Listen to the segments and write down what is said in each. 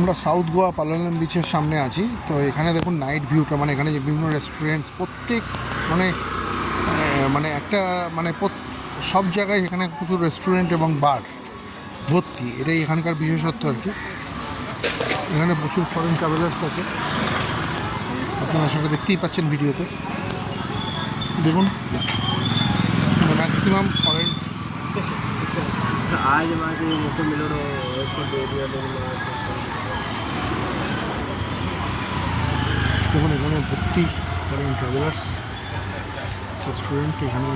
আমরা সাউথ গোয়া পালোলেম বিচের সামনে আছি। তো এখানে দেখুন নাইট ভিউটা, মানে এখানে যে বিভিন্ন রেস্টুরেন্টস, প্রত্যেক মানে মানে একটা মানে সব জায়গায় এখানে প্রচুর রেস্টুরেন্ট এবং বার ভর্তি। এটাই এখানকার বিশেষত্ব আর কি। এখানে প্রচুর ফরেন ট্রাভেলার্স আছে, আপনারা সঙ্গে দেখতেই পাচ্ছেন ভিডিওতে। দেখুন ম্যাক্সিমাম ফরেন। দেখুন এখানে ভর্তি ফরেন ট্রাভেলার্স রেস্টুরেন্ট। এখানে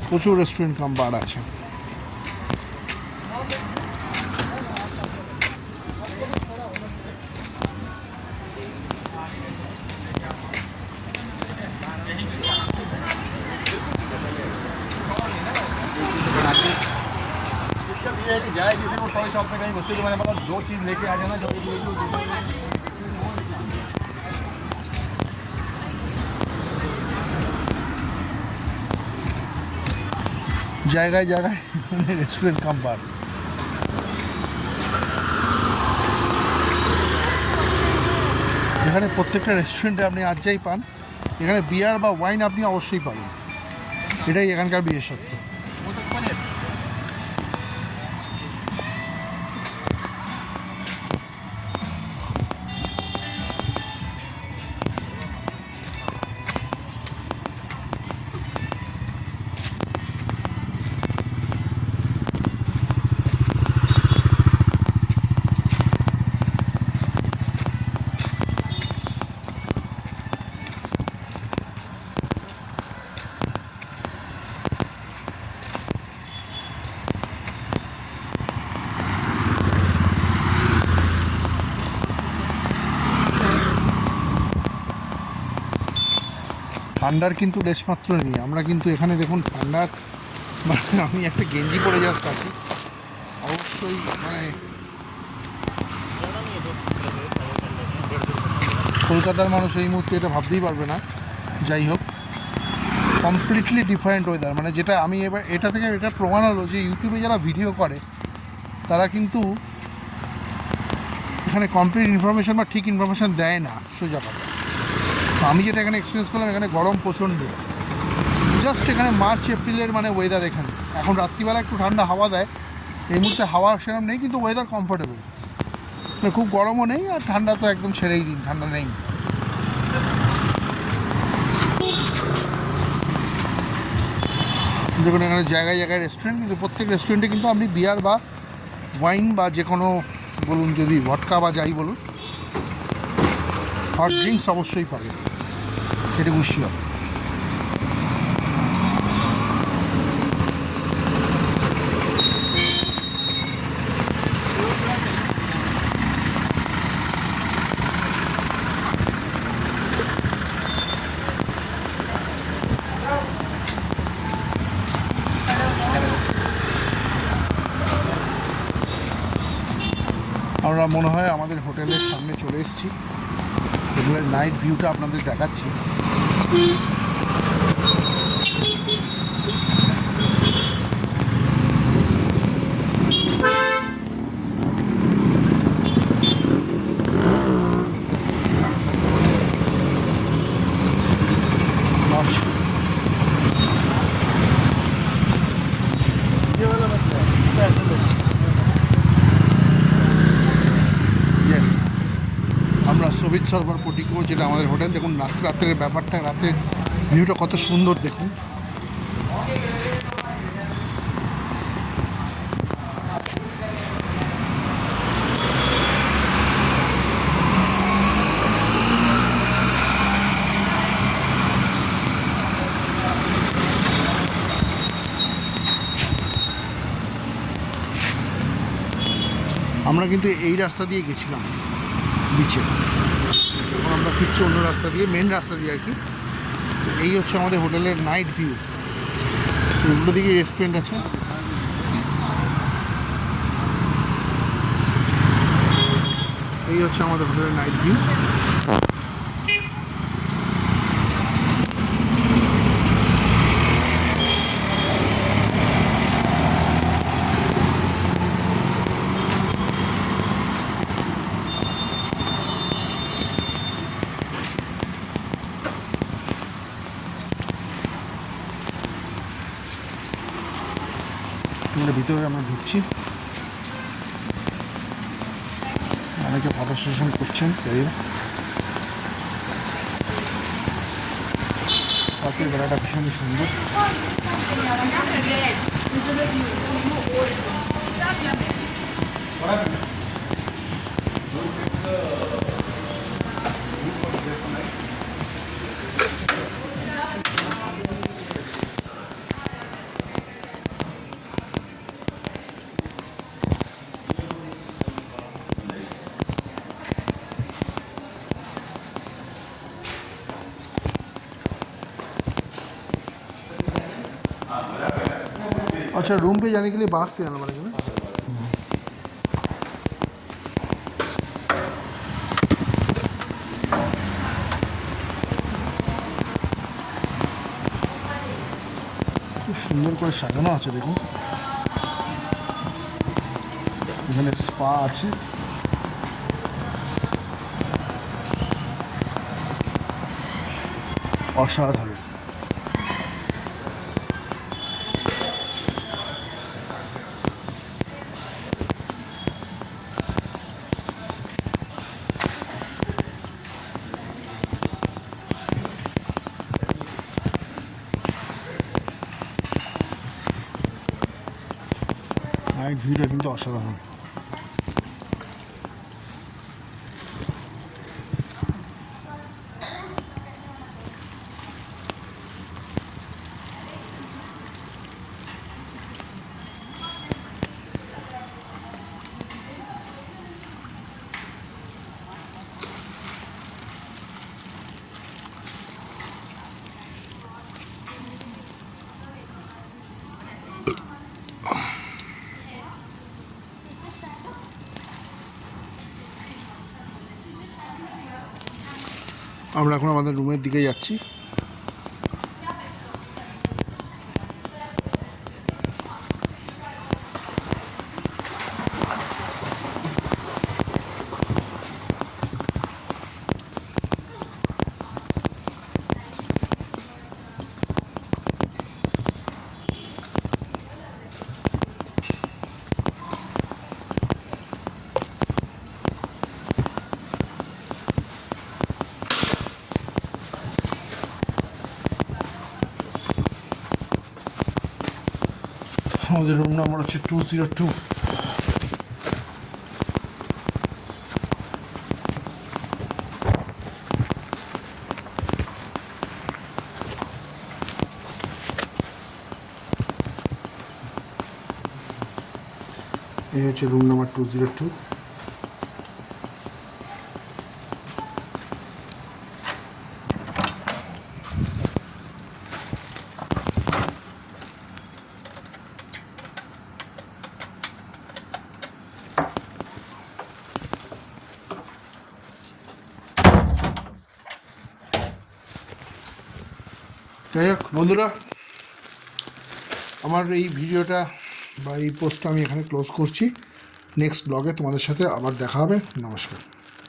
প্রচুর রেস্টুরেন্ট কাম বার আছে। जाए जिसे वो टॉय शॉप में कहीं घुसते तो मैंने बोला 2 चीज़ लेके आ जाना जो জায়গায় জায়গায় রেস্টুরেন্ট কাম বার। এখানে প্রত্যেকটা রেস্টুরেন্টে আপনি আর যাই পান, এখানে বিয়ার বা ওয়াইন আপনি অবশ্যই পাবেন। এটাই এখানকার বিশেষত্ব। ঠান্ডার কিন্তু লেশমাত্র নেই। আমরা কিন্তু এখানে দেখুন ঠান্ডার মানে আমি একটা গেঞ্জি পরে জাস্ট আছি। অবশ্যই মানে কলকাতার মানুষ এই মুহূর্তে এটা ভাবতেই পারবে না। যাই হোক, কমপ্লিটলি ডিফারেন্ট ওয়েদার, মানে যেটা আমি এবার এটা থেকে এটা প্রমাণ হলো যে ইউটিউবে যারা ভিডিও করে তারা কিন্তু এখানে কমপ্লিট ইনফরমেশন বা ঠিক ইনফরমেশান দেয় না সোজা কথা। আমি যেটা এখানে এক্সপিরিয়েন্স করলাম, এখানে গরম প্রচণ্ড। জাস্ট এখানে মার্চ এপ্রিলের মানে ওয়েদার। এখানে এখন রাত্রিবেলা একটু ঠান্ডা হাওয়া দেয়, এই মুহূর্তে হাওয়া সেরকম নেই, কিন্তু ওয়েদার কমফোর্টেবল। খুব গরমও নেই আর ঠান্ডা তো একদম ছেড়েই দিন, ঠান্ডা নেই। দেখুন এখানে জায়গায় জায়গায় রেস্টুরেন্ট, কিন্তু প্রত্যেক রেস্টুরেন্টে কিন্তু আপনি বিয়ার বা ওয়াইন বা যে কোনো বলুন, যদি ভটকা বা যাই বলুন, হট ড্রিঙ্কস অবশ্যই পাবেন। এটা খুশি হবে। আমরা মনে হয় আমাদের হোটেলের সামনে চলে এসেছি। হোটেলের নাইট ভিউটা আপনাদের দেখাচ্ছি। আমরা সবিত সরোবর পোর্টিকো, যেটা আমাদের হোটেল। দেখুন রাত্রের ব্যাপারটা, রাতের ভিউটা কত সুন্দর দেখুন। আমরা কিন্তু এই রাস্তা দিয়ে গেছিলাম বিচে, এখন আমরা ফিরছি অন্য রাস্তা দিয়ে, মেন রাস্তা দিয়ে আর কি। এই হচ্ছে আমাদের হোটেলের নাইট ভিউ। এগুলো দিকে রেস্টুরেন্ট আছে। এই হচ্ছে আমাদের হোটেলের নাইট ভিউ। আমরা ভিতরে আমরা ঢুকছি, অনেকে ফটো সেশন করছেন। রাতের বেলাটা ভীষণই সুন্দর। अच्छा, रूम पे जाने के लिए बाहर से आना पड़ेगा ना? খুব সুন্দর করে সাজানো আছে দেখুন। এখানে স্পা আছে, অসাধারণ। নাইট ভিউটা কিন্তু অসাধারণ। আমরা এখন আমাদের রুমের দিকে যাচ্ছি। আমাদের রুম নাম্বার হচ্ছে 202। এই হচ্ছে রুম নাম্বার 202। যাই হোক বন্ধুরা, আমার এই ভিডিওটা বা এই পোস্টটা আমি এখানে ক্লোজ করছি। নেক্সট ব্লগে তোমাদের সাথে আবার দেখা হবে। নমস্কার।